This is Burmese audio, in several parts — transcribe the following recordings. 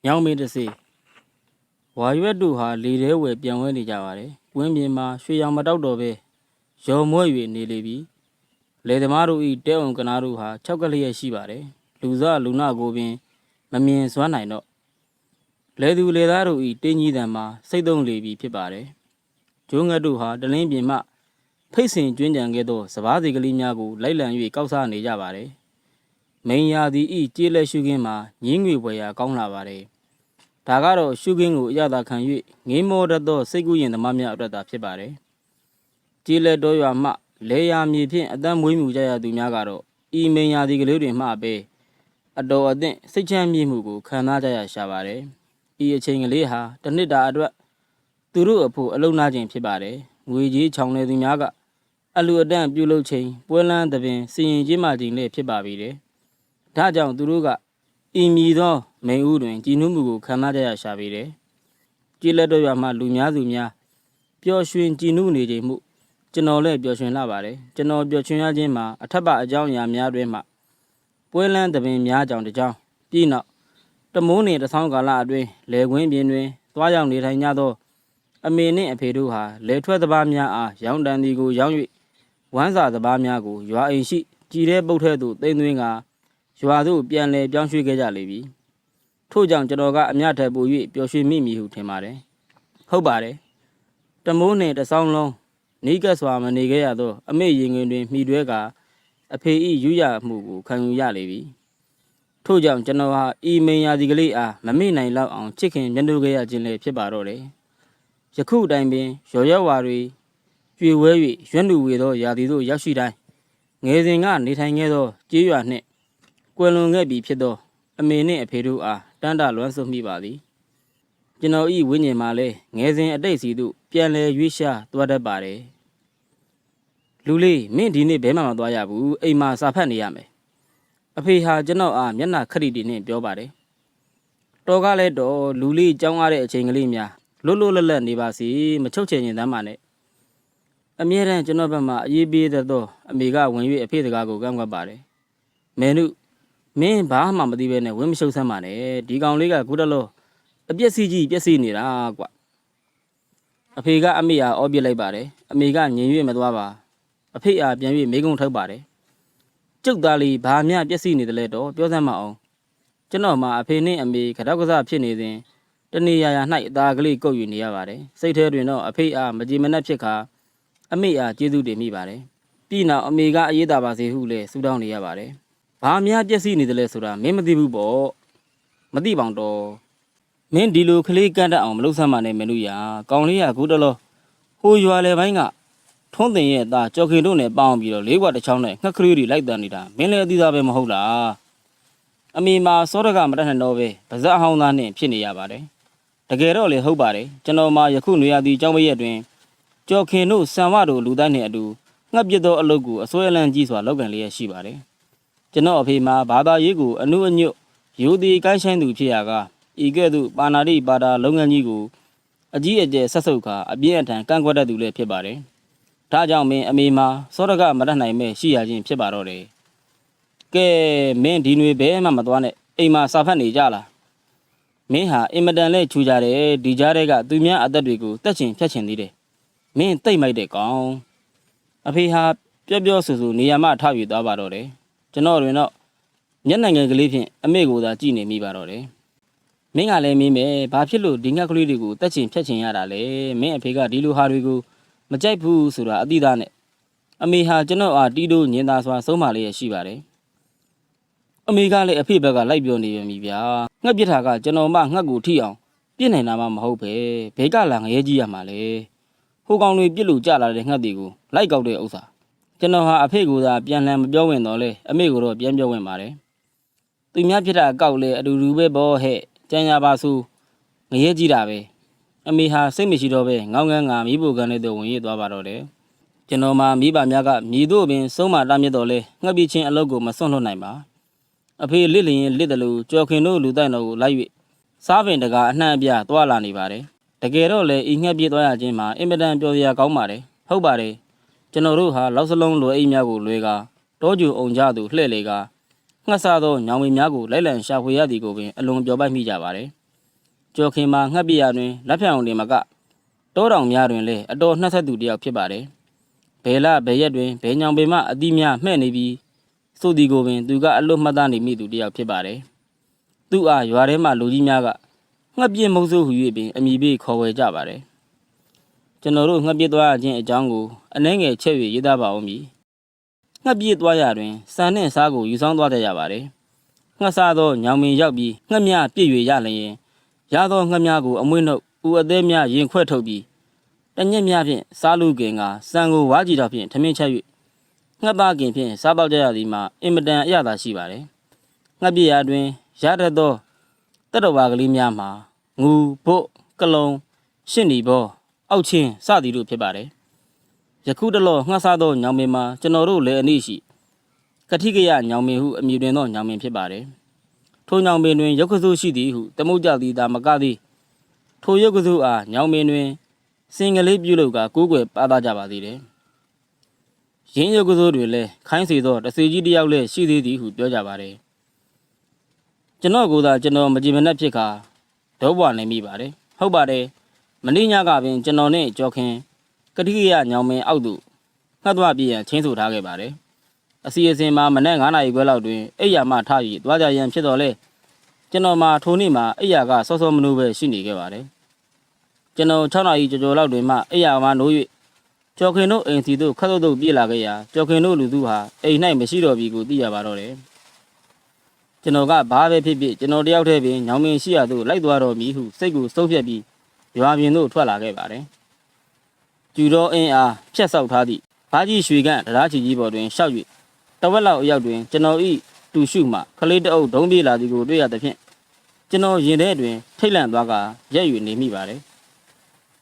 ညောင်မေတစေဝါရွက်တို့ဟာလေထဲဝယ်ပြန်ဝဲနေကြပါတယ်။ဝင်းပြင်မှာရွှေရောင်မတောက်တော့ပဲရော်မွဲ့၍နေလေပြီ။လေသမားတို့၏တဲအောင်ကနာတို့ဟာ၆ကလျက်ရှိပါတယ်။လူစားလူနာကိုပင်မမြင်စွမ်းနိုင်တော့လေသူလေသားတို့၏တင်းကြီးတံမှာစိတ်သုံးလေပြီဖြစ်ပါတယ်။ကျိုးငတ်တို့ဟာတလင်းပြင်မှဖိတ်စင်ကျွင်းကြံခဲ့သောစပားစီကလေးများကိုလိုက်လံ၍ကောက်စားနေကြပါတယ်။မိန်ရာသည်ဤကျေးလက်ရှုခင်းမှာညင်းငွေပွဲရာကောင်းလာပါတယ်။ဒါကတော့ရှုခင်းကိုအရသာခံ၍ငေးမောတတ်သောစိတ်ကူးရင်သမားများအတွက်သာဖြစ်ပါတယ်။ကျေးလက်တော်ရွာမှလေယာမြေဖြင့်အတန်းမွေးမြူကြရသူများကတော့ဤမိန်ရာသည်ကလေးတွင်မှပဲအတော်အသင့်စိတ်ချမ်းမြေ့မှုကိုခံစားကြရရှာပါတယ်။ဤအချိန်ကလေးဟာတစ်နှစ်တာအတွက်သူတို့အဖို့အလုံးနာခြင်းဖြစ်ပါတယ်။ငွေကြီးချောင်းနေသူများကအလူအတန့်ပြုလုပ်ချိန်ပွဲလန်းသပင်စီရင်ကြီးမှခြင်းလည်းဖြစ်ပါပြီတဲ့။ဒါကြောင့်သူတို့ကဤမည်သောမိန်ဦးတွင်ကြည်နူးမှုကိုခံစားကြရရှာပေတယ်။ကျေးလက်တော်ရွာမှလူများစုများပျော်ရွှင်ကြည်နူးနေခြင်းမှုကျွန်တော်လည်းပျော်ရွှင်လာပါတယ်။ကျွန်တော်ပျော်ရွှင်ရခြင်းမှာအထက်ပအကြောင်းအရာများတွင်မှပွဲလန်းသပင်များကြောင့်တကြောင်ပြီးနောက်တမိုးနေတဆောင်းကာလအတွင်းလေကွင်းပြင်တွင်သွားရောက်နေထိုင်ကြသောအမေနှင့်အဖေတို့ဟာလေထွက်သဘာများအားရောင်းတန်သည်ကိုရောင်း၍ဝမ်းစာသဘာများကိုရွာအိမ်ရှိကြည်တဲ့ပုတ်ထဲသို့သိမ်းသွင်းကရွာသို့ပြန်လဲပြောင်းရွှေ့ခဲ့ကြလေပြီထို့ကြောင့်ကျွန်တော်ကအမျှထက်ပို၍ပျော်ရွှင်မိမည်ဟုထင်ပါတယ်ဟုတ်ပါတယ်တမိုးနှင့်တဆောင်းလုံးနီးကပ်စွာမနေခဲ့ရသောအမေရင်ငွေတွင်မိတွဲကအဖေ၏ယူရမှုကိုခံယူရလေပြီထို့ကြောင့်ကျွန်တော်ဟာဤမိန်ရာဒီကလေးအားမမေ့နိုင်လောက်အောင်ချစ်ခင်မျက်နှာခဲ့ရခြင်းလည်းဖြစ်ပါတော့တယ်ယခုတိုင်ပင်ရော်ရွက်ဝါတွေကျွေဝဲ၍ရွံ့လူဝေသောရာသီသို့ရောက်ရှိတိုင်းငယ်စဉ်ကနေထိုင်ခဲ့သောကြေးရွာနှင့်ကွယ်လွန်ခဲ့ပြီဖြစ်သောအမေနှင့်အဖေတို့အားတန်းတလွမ်းဆွမိပါသည်ကျွန်တော်ဤဝိညာဉ်မှာလည်းငယ်စဉ်အတိတ်စီသို့ပြန်လဲရွေးရှားသွားတတ်ပါတယ်လူလေးမင်းဒီနေ့ဘဲမှမသွားရဘူးအိမ်မှာစာဖတ်နေရမယ်အဖေဟာကျွန်တော်အားမျက်နှာခရီတီနဲ့ပြောပါတယ်တော်ကလည်းတော့လူလေးကြောင်းရတဲ့အချိန်ကလေးများလွတ်လွတ်လပ်လပ်နေပါစီမချုပ်ချယ်ရင်တမ်းပါနဲ့အမြဲတမ်းကျွန်တော်ဘက်မှာအေးပေးတတ်သောအမေကဝင်၍အဖေစကားကိုကန့်ကွက်ပါတယ်မဲနုမင်းဘာမှမသိပဲနဲ့ဝင်းမရှုပ်ဆမ်းပါနဲ့ဒီကောင်လေးကခုတလောအပြက်စီကြီးပြက်စီနေတာကွအဖေကအမေအားအော်ပြလိုက်ပါတယ်အမေကငြင်၍မသွားပါအဖေအားပြန်၍မိကုံထုတ်ပါတယ်ကျုပ်သားလေးဘာမှပြက်စီနေတယ်လဲတော့ပြောစမ်းမအောင်ကျွန်တော်မှအဖေနဲ့အမေခတောက်ကစားဖြစ်နေစဉ်တနေရာ၌အသားကလေးကုတ်ယူနေရပါတယ်စိတ်ထဲတွင်တော့အဖေအားမကြည်မနှက်ဖြစ်ခါအမေအားကျေးဇူးတင်မိပါတယ်ပြီးနောက်အမေကအရေးသာပါစေဟုလည်းဆုတောင်းနေရပါတယ်ဘာများပြက်စီနေတယ်လဲဆိုတာမင်းမသိဘူးပေါ့မသိပေါင်တော့မင်းဒီလိုကလေးကန့်တတ်အောင်မလုပ်ဆမ်းပါနဲ့မင်းတို့ရာကောင်လေးကခုတလောဟိုရွာလေပိုင်းကထုံးတင်ရဲ့အသားကြော်ခင်တို့နဲ့ပေါင်းပြီးတော့လေးကွာတစ်ချောင်းနဲ့ငှက်ကလေးတွေလိုက်တန်နေတာမင်းလည်းအသီးသားပဲမဟုတ်လားအမေမှာစောရကမတတ်နိုင်တော့ပဲဗဇက်အဟောင်းသားနဲ့ဖြစ်နေရပါတယ်တကယ်တော့လေဟုတ်ပါတယ်ကျွန်တော်မှာယခုနေရသည့်ကျောင်းမရက်တွင်ကြော်ခင်တို့ဆံဝတို့လူတိုင်းနဲ့အတူငှက်ပစ်သောအလုပ်ကိုအစွဲအလန်းကြီးစွာလုပ်ကန်လျက်ရှိပါတယ်ကျွန်တော်အဖေမှာဘာသာရေးကိုအနုအညွတ်ရိုသေကိုင်းဆိုင်သူဖြစ်ရာကဤကဲ့သို့ပါဏာတိပါတာလုပ်ငန်းကြီးကိုအကြီးအကျယ်ဆက်ဆုပ်ခါအပြင်းအထန်ကန့်ကွက်တတ်သူလည်းဖြစ်ပါတယ်ဒါကြောင့်မင်းအမေမှာစောရကမတတ်နိုင်မဲ့ရှိရခြင်းဖြစ်ပါတော့တယ်ကဲမင်းဒီຫນွေဘဲမှမသွားနဲ့အိမ်မှာစာဖတ်နေကြလားမင်းဟာအင်မတန်လဲချူကြတယ်ဒီကြားတဲ့ကသူများအသက်တွေကိုတက်ချင်ဖြတ်ချင်သေးတယ်မင်းတိတ်မိုက်တဲ့ကောင်အဖေဟာပြောပြောဆူဆူနေရာမှထောက်ယူသွားပါတော့တယ်ကျွန်တော်တွင်တော့မျက်နှာငယ်ကလေးဖြင့်အမေကိုသာကြည့်နေမိပါတော့တယ်မင်းကလည်းမင်းပဲဘာဖြစ်လို့ဒီငှက်ကလေးတွေကိုတက်ချင်ဖြတ်ချင်ရတာလဲမင်းအဖေကဒီလိုဟာတွေကိုမကြိုက်ဘူးဆိုတာအတိသားနဲ့အမေဟာကျွန်တော်အားတီးတိုးညင်သာစွာဆုံးမလေးရရှိပါတယ်အမေကလည်းအဖေဘက်ကလိုက်ပြောနေပြီဗျာငှက်ပြစ်တာကကျွန်တော်မှငှက်ကိုထိအောင်ပြစ်နိုင်တာမှမဟုတ်ပဲဘဲကလာငရဲကြီးရမှာလေဟိုကောင်တွေပြစ်လို့ကြလာတဲ့ငှက်တွေကိုလိုက်ကောက်တဲ့ဥစ္စာကျွန်တော်ဟာအဖေကိုသာပြန်လှန်မပြောဝင်တော့လေအမေကိုတော့ပြန်ပြောဝင်ပါတယ်သူများဖြစ်တာအကောက်လေအတူတူပဲဘောဟဲ့ကြံရပါစုငရဲကြီးတာပဲအမေဟာစိတ်မရှိတော့ပဲငောင်းငန်းငါမိဖို့ကန်တဲ့သူဝင်ရသွားပါတော့တယ်ကျွန်တော်မှမိဘများကမြည်တို့ပင်ဆုံးမတားမြစ်တော်လဲငှက်ပြချင်းအလုပ်ကိုမစွန့်လွတ်နိုင်ပါအဖေလစ်လျင်လစ်တယ်လို့ကြော်ခင်တို့လူတိုက်တော်ကိုလိုက်၍စားပင်တကာအနှံ့အပြသွားလာနေပါတယ်တကယ်တော့လေဤငှက်ပြေးသွားရခြင်းမှာအင်မတန်ပျော်စရာကောင်းပါတယ်ဟုတ်ပါတယ်ကျွန်တော်တို့ဟာလောက်စလုံးလိုအိမ်များကိုလွဲကာတောကျူအောင်ကြသူလှဲ့လေကာငှက်စားသောညောင်မီများကိုလိုက်လံရှာဖွေရသည်ကိုပင်အလွန်ပျော်ပိုက်မိကြပါတယ် ကျော်ခင်မှာငှက်ပြရတွင်လက်ဖြောင်တင်မကတောတောင်များတွင်လည်းအတော်နှက်ဆက်သူတယောက်ဖြစ်ပါတယ်ဘယ်လဘယ်ရက်တွင်ဘယ်ညောင်ပင်မှအသီးများမှဲ့နေပြီးဆိုသည်ကိုပင်သူကအလွတ်မှတ်သားနေမိသူတယောက်ဖြစ်ပါတယ်သူအားရွာထဲမှလူကြီးများကငှက်ပြင်းမုတ်ဆိုးဟူ၍ပင်အမိပေးခေါ်ဝယ်ကြပါတယ်ကျွန်တော်တို့ငှက်ပြစ်သွားခြင်းအကြောင်းကိုအနှဲငယ်ချက်၍ရေးသားပါဦးမည်ငှက်ပြစ်သွားရတွင်စံနှင့်စားကိုယူဆောင်သွားကြရပါတယ်ငှက်စားသောညောင်မင်ရောက်ပြီးငှက်များပြည့်၍ရလျင်ရသောငှက်များကိုအမွှေးနှုတ်ဦးအသေးများရင်ခွဲထုတ်ပြီးတညက်များဖြင့်စားလူကင်ကစံကိုဝါကြည့်တော့ဖြင့်ထမင်းချက်၍ငှက်သားကင်ဖြင့်စားပေါက်ကြရသည်မှာအင်မတန်အရသာရှိပါတယ်ငှက်ပြစ်ရာတွင်ရတတ်သောတတဝါကလေးများမှာငူဘုတ်ကလုံရှင့်နီဘောအောက်ချင်းစသည်တို့ဖြစ်ပါတယ်ယခုတလောငှက်စားသောညောင်မင်မှာကျွန်တော်တို့လည်းအနည်းရှိကတိကရညောင်မင်ဟုအမည်တွင်သောညောင်မင်ဖြစ်ပါတယ်ထိုညောင်မင်တွင်ရုပ်ကစုရှိသည်ဟုသမုတ်ကြသည်သာမကသည်ထိုရုပ်ကစုအားညောင်မင်တွင်စင်ကလေးပြုလုပ်ကကိုးကွယ်ပါသားကြပါသေးတယ်ရင်းရုပ်ကစုတွင်လည်းခိုင်းစေသောတစေကြီးတယောက်လည်းရှိသေးသည်ဟုပြောကြပါတယ်ကျွန်တော်ကသာကျွန်တော်မကြည်မနှက်ဖြစ်ခါဒေါဘွားနေမိပါတယ်ဟုတ်ပါတယ်မင်းညကပင်ကျွန်တော်နဲ့ကြောခင်ကတိကရညောင်မင်အောက်သို့ငှက်သွားပြည့်ရန်ချင်းဆိုထားခဲ့ပါတယ်အစီအစဉ်မှာမနက်9 နာရီခွဲလောက်တွင်အိယာမှထား၍သွားကြရန်ဖြစ်တော်လဲကျွန်တော်မှာထိုနေ့မှာအိယာကစောစောမနိုးပဲရှိနေခဲ့ပါတယ်ကျွန်တော်6 နာရီကျော်လောက်တွင်မှအိယာမှနိုး၍ကြောခင်တို့အိမ်စီသို့ခတ်သုတ်ပြေးလာခဲ့ရာကြောခင်တို့လူသူဟာအိမ်၌မရှိတော့ပြီကိုသိရပါတော့တယ်ကျွန်တော်ကဘာပဲဖြစ်ဖြစ်ကျွန်တော်တယောက်တည်းပင်ညောင်မင်ရှိရသို့လိုက်သွားတော်မူဟုစိတ်ကိုစုပ်ဖြတ်ပြီးရွာပြင်သို့ထွက်လာခဲ့ပါတယ်ကျူတော်အင်းအားဖြတ်ဆောက်ထားသည့်ဘာကြီးရွှေကန့်တရားချီကြီးပေါ်တွင်ရှောက်၍တဝက်လောက်အရောက်တွင်ကျွန်တော်ဤတူရှုမှခလေးတအုပ်ဒုံးပြေးလာသည်ကိုတွေ့ရသဖြင့်ကျွန်တော်ရင်ထဲတွင်ထိတ်လန့်သွားကရက်၍နေမိပါတယ်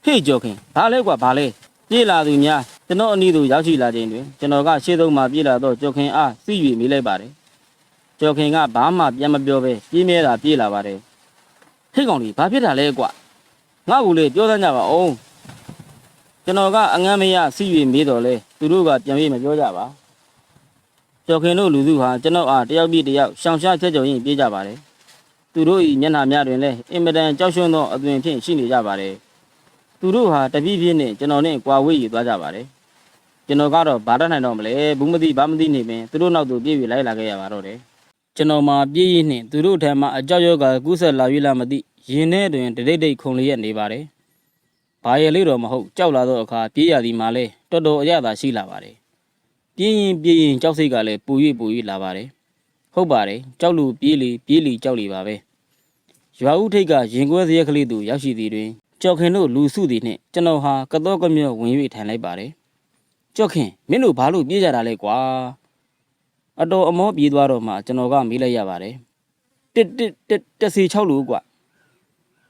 ဟေ့ကြောခင်ဘာလဲကွာဘာလဲပြေးလာသူများကျွန်တော်အနီးသို့ရောက်ရှိလာခြင်းတွင်ကျွန်တော်ကရှေ့ဆုံးမှပြေးလာသောကြောခင်အားစီး၍မိလိုက်ပါတယ်ကြောခင်ကဘာမှပြန်မပြောဘဲပြေးမြဲတာပြေးလာပါတယ်ဟေ့ကောင်လေးဘာဖြစ်တာလဲကွာငါ့ကိုလေပြောစမ်းကြပါဦးကျွန်တော်ကအငမ်းမရစီး၍မေးတော်လဲသူတို့ကပြန်ပြီးမပြောကြပါကြောခင်တို့လူစုဟာကျွန်တော်အားတယောက်ပြီးတယောက်ရှောင်ရှားချက်ကြော်ရင်ပြေးကြပါတယ်သူတို့၏မျက်နှာများတွင်လည်းအင်မတန်ကြောက်ရွံ့သောအသွင်ဖြင့်ရှိနေကြပါတယ်သူတို့ဟာတပြည့်ပြည့်နဲ့ကျွန်တော်နဲ့ကွာဝေးယူသွားကြပါတယ်ကျွန်တော်ကတော့ဘာတတ်နိုင်တော့မလဲဘူးမသိဘာမသိနေပင်သူတို့နောက်သို့ပြေးပြီးလိုက်လာခဲ့ရပါတော့တယ်ကျွန်တော်မှာပြေးရင်းနှင့်သူတို့ထံမှအကြောက်ရောဂါကူးဆက်လာ၍လာမသိရင်ထဲတွင်တရိတ်တိတ်ခုန်လျက်နေပါတယ်ဘာရလေးတော့မဟုတ်ကြောက်လာသောအခါပြေးရသည်မှာလဲတော်တော်အရသာရှိလာပါတယ်ပြေးရင်ကြောက်စိတ်ကလည်းပူ၍လာပါတယ်ဟုတ်ပါတယ်ကြောက်လို့ပြေးလီကြောက်လီပါပဲရွာဦးထိတ်ကရင်ကွဲစရက်ကလေးသူရောက်ရှိသည်တွင်ကြောက်ခင်တို့လူစုသည်နှင့်ကျွန်တော်ဟာကတော့ကမြော့ဝင်၍ထိုင်လိုက်ပါတယ်ကြောက်ခင်မင်းတို့ဘာလို့ပြေးကြတာလဲကွာအတော်အမောပြေးသွားတော့မှကျွန်တော်ကမေးလိုက်ရပါတယ်တက်စီ6လူကွာ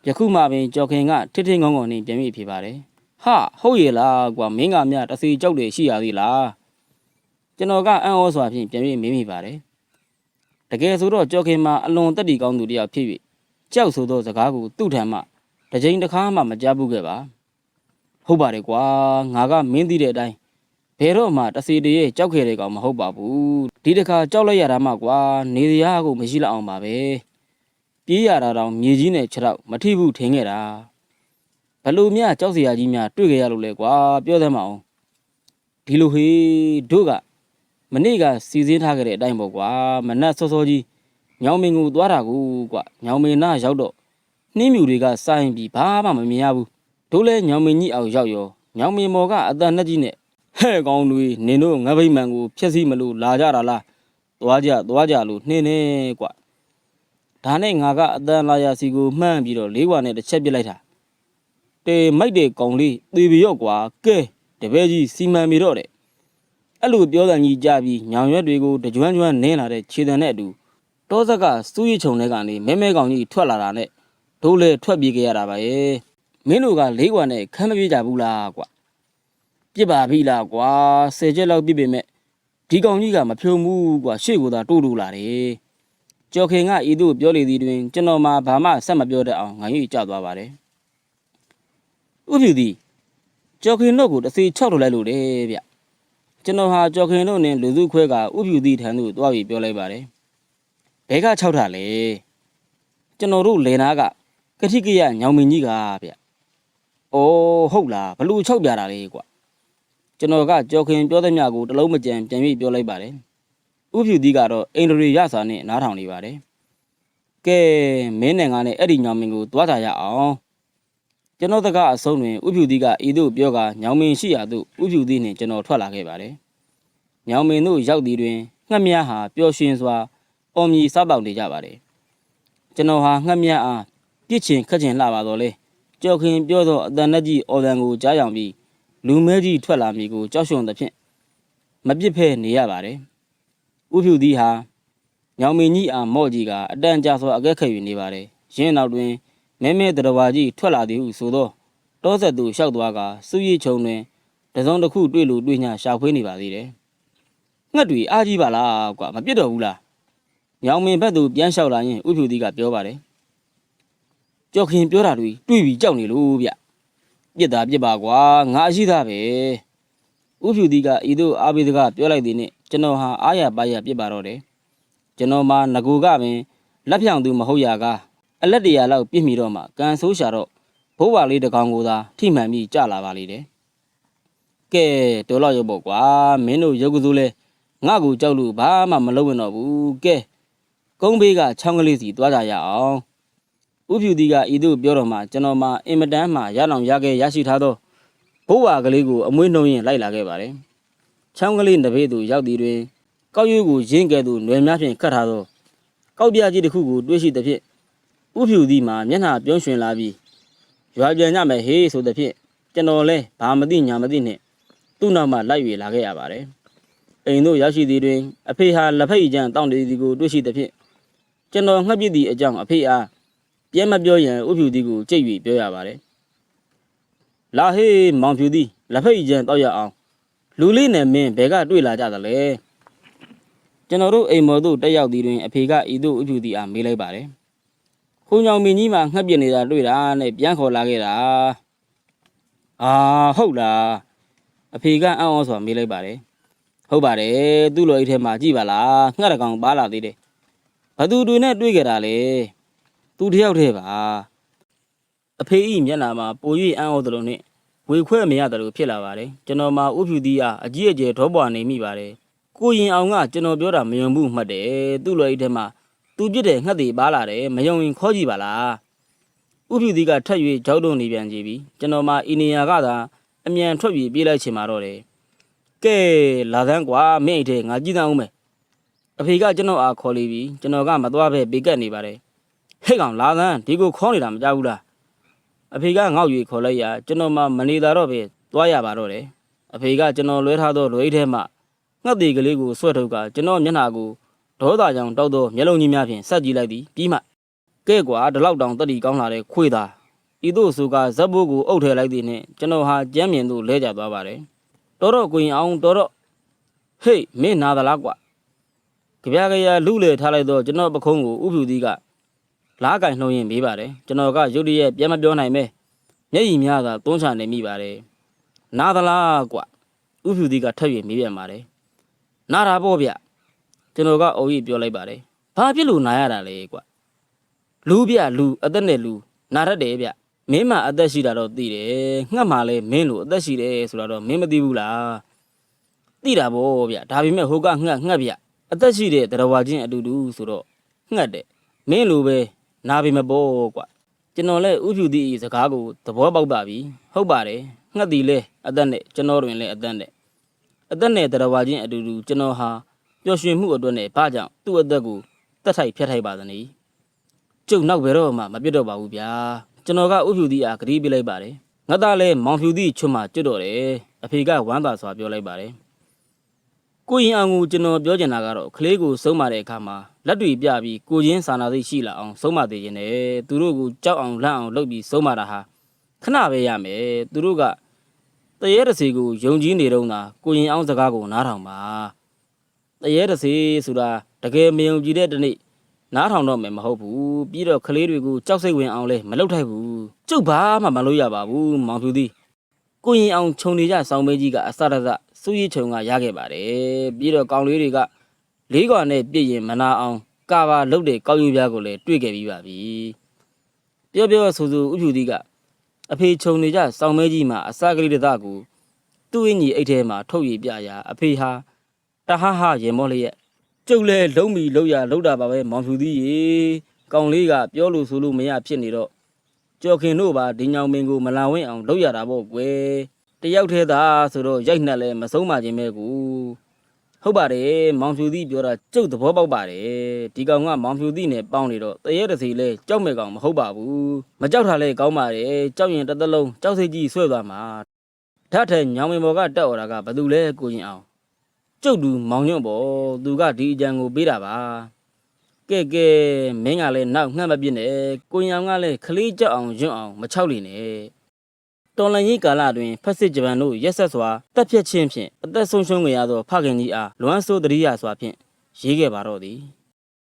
ယခုမှပင်ကြော်ခင်ကထငုံငုံနေပြန်ပြီးဖြေပါတယ်ဟာဟုတ်ရဲ့လားကွာမင်းကမြတစီကြောက်တယ်ရှိရသေးလားကျွန်တော်ကအံ့ဩစွာဖြင့်ပြန်ပြီးမေးမိပါတယ်တကယ်ဆိုတော့ကြော်ခင်မှာအလွန်တက်တီကောင်းသူတယောက်ဖြစ်၍ကြောက်ဆိုသောစကားကိုသူ့ထံမှတစ်ချိန်တစ်ခါမှမကြားဘူးခဲ့ပါဟုတ်ပါတယ်ကွာငါကမင်းသိတဲ့အတိုင်းဘယ်တော့မှတစီတည်းကြောက်ခဲ့တဲ့ကောင်မဟုတ်ပါဘူးဒီတစ်ခါကြောက်လိုက်ရတာမှကွာနေစရာကိုမရှိလောက်အောင်ပါပဲပြေးရတာတော့မြေကြီးနဲ့ခြေထောက်မထိဘူးထင်ခဲ့တာဘလို့များကြောက်စရာကြီးများတွေ့ကြရလို့လဲကွာပြောသမ်းမအောင်ဒီလိုဟေးတို့ကမနေ့ကစီစဉ်ထားခဲ့တဲ့အတိုင်းပေါ့ကွာမနက်စောစောကြီးညောင်မင်ကိုသွားတာကိုကွာညောင်မင်နာရောက်တော့နှင်းမြူတွေကစိုင်းပြီးဘာမှမမြင်ရဘူးတို့လဲညောင်မင်ကြီးအောင်ရောက်ရောညောင်မင်မော်ကအတန်နဲ့ကြီးနဲ့ဟဲ့ကောင်တွေနင်တို့ငပိမှန်ကိုဖျက်ဆီးမလို့လာကြတာလားသွားကြလို့နှင်းနေကွာဒါနဲ့ငါကအတန်လာရစီကိုမှန်းပြီးတော့လေးကွာနဲ့တစ်ချက်ပစ်လိုက်တာတေမိုက်တဲ့ကောင်လေးသေပြီရော့ကွာကဲတပည့်ကြီးစီမံပြီတော့တဲ့အဲ့လိုပြောတဲ့ကြီးကြပြီးညောင်ရွက်တွေကိုတကြွန်းနင်းလာတဲ့ခြေတံနဲ့အတူတောဆက်ကစူးရီချုံတဲ့ကနေမဲကောင်ကြီးထွက်လာတာနဲ့တို့လည်းထွက်ပြေးကြရတာပါရဲ့မင်းတို့ကလေးကွာနဲ့ခမ်းမပြေးကြဘူးလားကွာပြစ်ပါပြီလားကွာ10ချက်လောက်ပြစ်ပေမဲ့ဒီကောင်ကြီးကမဖြုံဘူးကွာရှေ့ကိုသာတိုးလာတယ်ကျော်ခင်ကဤသို့ပြောလေသည်တွင်ကျွန်တော်မှာဘာမှဆက်မပြောတတ်အောင်ငိုင်း၍ကြသွားပါတယ်ဥပ္ပူသည်ကျော်ခင်တို့ကိုတစ်စီ6ထုတ်လိုက်လို့တယ်ဗျကျွန်တော်ဟာကျော်ခင်တို့နဲ့လူစုခွဲကဥပ္ပူသည်ထံသို့သွားပြီးပြောလိုက်ပါတယ်ဘဲက6ထားလဲကျွန်တော်တို့လယ်နာက ကတိကရညောင်မင်းကြီးကဗျ။အော်ဟုတ်လားဘလို့ချုပ်ပြတာလေကွာ။ကျွန်တော်ကကြော်ခင်ပြောသမျှကိုတလုံးမကြံပြန်ပြီးပြောလိုက်ပါတယ်။ဥဖြူသီးကတော့အိန္ဒြေရစာနဲ့နားထောင်နေပါတယ်။ကဲမင်းနဲ့ငါနဲ့အဲ့ဒီညောင်မင်းကိုသွားကြရအောင်။ကျွန်တော်တကအဆုံးတွင်ဥဖြူသီးကဤသို့ပြောကညောင်မင်းရှိရာသို့ဥဖြူသီးနှင့်ကျွန်တော်ထွက်လာခဲ့ပါတယ်။ညောင်မင်းတို့ရောက်သည်တွင်ငှက်များဟာပျော်ရွှင်စွာအော်မြည်စားပေါက်နေကြပါတယ်။ကျွန်တော်ဟာငှက်များအားပြစ်ချင်ခတ်ချင်လှပါတော့လေကြော်ခင်ပြောသောအတန်နဲ့ကြီးအော်တန်ကိုကြားရောင်ပြီးလူမဲကြီးထွက်လာမည်ကိုကြောက်ရွံ့သဖြင့်မပြစ်ဖဲနေရပါတယ်။ဥဖြူသီးဟာညောင်မင်းကြီးအားမော့ကြီးကအတန်ကြာစွာအကဲခတ်၍နေပါတယ်။ရင်းနောက်တွင်မဲမဲတရဝါကြီးထွက်လာသည်ဟုဆိုသောတောဆက်သူလျှောက်သွားကစူးရီချုံတွင်တစုံတစ်ခုတွေ့လို့တွေ့ညာရှာဖွေးနေပါသေးတယ်။ငှက်တွေအားကြီးပါလားကွာမပြစ်တော့ဘူးလား။ညောင်မင်းဘက်သို့ပြန်လျှောက်လာရင်ဥဖြူသီးကပြောပါတယ်။ကြော်ခင်ပြောတာတွေတွေ့ပြီးကြောက်နေလို့ဗျ။ပြစ်တာပြစ်ပါကွာငါအရှိသားပဲဥဖြူသီးကဤသို့အာဘိဒကပြောလိုက်သည်နှင့်ကျွန်တော်ဟာအားရပါရပြစ်ပါတော့တယ်ကျွန်တော်မှာငကူကပင်လက်ဖြောင်သူမဟုတ်ရကားအလက်တရာလောက်ပြစ်မိတော့မှကန်ဆိုးရှာတော့ဘိုးပါလေးတကောင်ကိုသာထိမှန်ပြီးကြလာပါလေတယ်ကဲတော်တော့ရုပ်ပေါ့ကွာမင်းတို့ရုပ်ကစိုးလဲငါ့ကိုကြောက်လို့ဘာမှမလုပ်ဝင်တော့ဘူးကဲကုန်းဘေးကချောင်းကလေးစီသွားကြရအောင်ဥဖြူသီးကဤသို့ပြောတော့မှကျွန်တော်မှာအင်မတန်မှရအောင်ရခဲ့ရရှိထားသောဘိုးဝါကလေးကိုအမွှေးနှုံးရင်လိုက်လာခဲ့ပါတယ်။ချောင်းကလေးတစ်ပေသို့ရောက်သည်တွင်ကောက်ရွေးကိုရင်းကဲ့သို့နွယ်များဖြင့်ခတ်ထားသောကောက်ပြကြီးတစ်ခုကိုတွေးရှိသဖြင့်ဥဖြူသီးမှာမျက်နှာပြုံးရွှင်လာပြီးရွာပြန်ကြမယ်ဟေးဆိုသဖြင့်ကျွန်တော်လဲဘာမသိညာမသိနှင့်သူ့နောက်မှလိုက်၍လာခဲ့ရပါတယ်။အိမ်သို့ရောက်ရှိသည်တွင်အဖေဟာလက်ဖက်ကြံတောင်းနေသည်ကိုတွေးရှိသဖြင့်ကျွန်တော်ငှက်ပစ်သည့်အကြောင်းအဖေအားပြဲမပြောရန်ဥဖြူသီးကိုကြိတ်၍ပြောရပါတယ်။လာဟေးမောင်ဖြူသီးလက်ဖက်ကြံတောက်ရအောင်လူလေးနဲ့မင်းဘယ်ကတွေ့လာကြသလဲကျွန်တော်တို့အိမ်မော်တို့တက်ရောက်သည်တွင်အဖေကဤသို့ဥဖြူသီးအားမေးလိုက်ပါတယ်။ခုံညောင်မင်းကြီးမှငှက်ပြစ်နေတာတွေ့တာနဲ့ပြန်ခေါ်လာခဲ့တာ။အာဟုတ်လားအဖေကအံ့ဩစွာမေးလိုက်ပါတယ်။ဟုတ်ပါတယ်သူ့လိုအိတ်ထဲမှာကြည့်ပါလားငှက်တကောင်ပါလာသေးတယ်။ဘသူတွေနဲ့တွေ့ကြတာလေသူတယောက်တည်းပါအဖေဤမျက်နှာမှာပို၍အံ့ဩသလိုနှင့်ဝေခွဲမရတယ်လို့ဖြစ်လာပါတယ်ကျွန်တော်မှာဥဖြူသီးအားအကြီးအကျယ်ထောပွားနေမိပါတယ်ကိုရင်အောင်ကကျွန်တော်ပြောတာမယုံဘူးမှတ်တယ်သူ့လိုအိတ်ထဲမှာသူပြစ်တဲ့ငှက်တွေပါလာတယ်မယုံရင်ခေါ်ကြည့်ပါလားဥဖြူသီးကထက်၍ကြောက်တုံနေပြန်ကြပြီကျွန်တော်မှာအီနီယာကသာအမြန်ထွက်ပြေးပြေးလိုက်ချင်ပါတော့တယ်ကဲလာသန်းကွာမင်းအိတ်ထဲငါကြည့်သမ်းအောင်မယ်အဖေကကျွန်တော်အားခေါ်လိပြီကျွန်တော်ကမသွားပဲဘေကက်နေပါတယ်ဟဲ့ကောင်လာသန်းဒီကိုခေါ်နေတာမကြောက်ဘူးလားအဖေကငေါ့၍ခေါ်လိုက်ရာကျွန်တော်မှမနေတာတော့ပဲသွားရပါတော့တယ်အဖေကကျွန်တော်လွဲထားသောလွိထဲမှငှက်သေးကလေးကိုဆွဲထုတ်ကကျွန်တော်မျက်နှာကိုဒေါသကြောင့်တောက်သောမျက်လုံးကြီးများဖြင့်ဆက်ကြည့်လိုက်သည်ပြီးမှကဲကွာဒီလောက်တောင်တက်တီကောင်းလာတဲ့ခွေးသားဤသို့ဆိုကဇက်ဘိုးကိုအုပ်ထဲလိုက်သည်နှင့်ကျွန်တော်ဟာကြမ်းမြင်သို့လဲကျသွားပါတယ်တော်တော့ကိုရင်အောင်တော်တော့ဟေးမင်းနာသလားကွာကြပြကြရလူလေထားလိုက်တော့ကျွန်တော်ပခုံးကိုဥဖြူသီးကလားကင်နှုံးရင်မေးပါတယ်ကျွန်တော်ကရုတ်တရက်ပြန်မပြောနိုင်ပဲမျက်ရည်များသာသွန်းချနေမိပါတယ်နာသလားကွာဥဖြူသီးကထပ်၍မေးပြန်ပါတယ်နာတာပေါ့ဗျကျွန်တော်ကအုံကြီးပြောလိုက်ပါတယ်ဘာဖြစ်လို့နာရတာလဲကွာလူဗျလူအသက်နဲ့လူနာတတ်တယ်ဗျမင်းမှအသက်ရှိတာတော့သိတယ်ငှက်မှလည်းမင်းလိုအသက်ရှိတယ်ဆိုတာတော့မင်းမသိဘူးလားသိတာပေါ့ဗျဒါပေမဲ့ဟိုကငှက်ဗျအသက်ရှိတဲ့တရားဝါချင်းအတူတူဆိုတော့ငှက်တယ်မင်းလိုပဲနာပြီမပေါ်ကွာကျွန်တော်လည်းဥဖြူသီးစကားကိုသဘောပေါက်ပါပြီဟုတ်ပါတယ်ငှက်တီလဲအသက်နဲ့ကျွန်တော်တွင်လည်းအသက်နဲ့တရားဝါချင်းအတူတူကျွန်တော်ဟာပျော်ရွှင်မှုအတွက်နဲ့ဘာကြောင့်သူ့အသက်ကိုတတ်ထိုက်ဖျက်ထိုက်ပါသနည်းကျုပ်နောက်ဘယ်တော့မှမပြတ်တော့ပါဘူးဗျာကျွန်တော်ကဥဖြူသီးအားဂရီးပေးလိုက်ပါတယ်ငါသားလည်းမောင်ဖြူသီးချွတ်မှကျွတ်တော့တယ်အဖေကဝမ်းသာစွာပြောလိုက်ပါတယ်ကိုရင်အောင်ကိုကျွန်တော်ပြောချင်တာကတော့ကလေးကိုဆုံးမတဲ့အခါမှာလက်တွေပြပြီးကိုချင်းစာနာသိရှိလာအောင်ဆုံးမသေးခြင်းနဲ့သူတို့ကိုကြောက်အောင်လန့်အောင်လုပ်ပြီးဆုံးမတာဟာခဏပဲရမယ်သူတို့ကတရေတစီကိုယုံကြည်နေတော့တာကိုရင်အောင်စကားကိုနားထောင်ပါတရေတစီဆိုတာတကယ်မယုံကြည်တဲ့တနေ့နားထောင်တော့မယ်မဟုတ်ဘူးပြီးတော့ကလေးတွေကိုကြောက်စိတ်ဝင်အောင်လဲမလုပ်ထိုက်ဘူးကျုပ်ဘာမှမလုပ်ရပါဘူးမောင်ဖြူသီးကိုရင်အောင်ခြုံနေကြဆောင်းမေးကြီးကအစရစစူးရီးချုံကရခဲ့ပါတယ်ပြီးတော့ကောင်လေးတွေကလေးကွာနဲ့ပြည့်ရင်မနာအောင်ကာပါလုတ်တဲ့ကောက်ယူပြားကိုလည်းတွေ့ခဲ့ပြီးပါပြီ ပြောဆိုဥဖြူသည်ကအဖေခြုံနေကြစောင်းမဲကြီးမှာအစကလေးတစ်သားကိုသူ့အင်ကြီးအိတ်ထဲမှာထုတ်ရပြရာအဖေဟာတဟဟရေမောလျက်ကျုပ်လဲလုံးမီလုံးရလုံးတာပါပဲမောင်ဖြူသည်ရေကောင်လေးကပြောလို့ဆိုလို့မရဖြစ်နေတော့ကြော်ခင်တို့ပါဒီညောင်မင်းကိုမလာဝင့်အောင်လုပ်ရတာပေါ့ကွယ်တယောက်တည်းသာဆိုတော့ရိုက်နှက်လဲမဆုံးပါခြင်းပဲကူဟုတ်ပါတယ်မောင်ဖြူသည်ပြောတာကျုပ်သဘောပေါက်ပါတယ်ဒီကောင်ကမောင်ဖြူသည်နဲ့ပေါင်းနေတော့တရေတစီလဲကြောက်မဲ့ကောင်မဟုတ်ပါဘူးမကြောက်တာလဲကောင်းပါတယ်ကြောက်ရင်တစ်သက်လုံးကြောက်စိတ်ကြီးဆွဲသွားမှာဓာတ်ထဲညောင်မင်းဘော်ကတက်អော်တာကဘသူလဲကိုရင်အောင်ကျုပ်သူမောင်ညွန့်ပေါ်သူကဒီအကြံကိုပေးတာပါကဲမင်းကလည်းနောက်ငှက်မပြစ်နဲ့ကိုရင်အောင်ကလည်းခလေးကြောက်အောင်ယွန့်အောင်မချောက်လိနဲ့တော်လန်ကြီးကာလတွင်ဖက်စစ်ဂျပန်တို့ရက်ဆက်စွာတပ်ဖြတ်ခြင်းဖြင့်အသက်ဆုံးရှုံးကြရသောဖခင်ကြီးအားလွမ်းဆိုးတရိယာစွာဖြင့်ရေးခဲ့ပါတော့သည်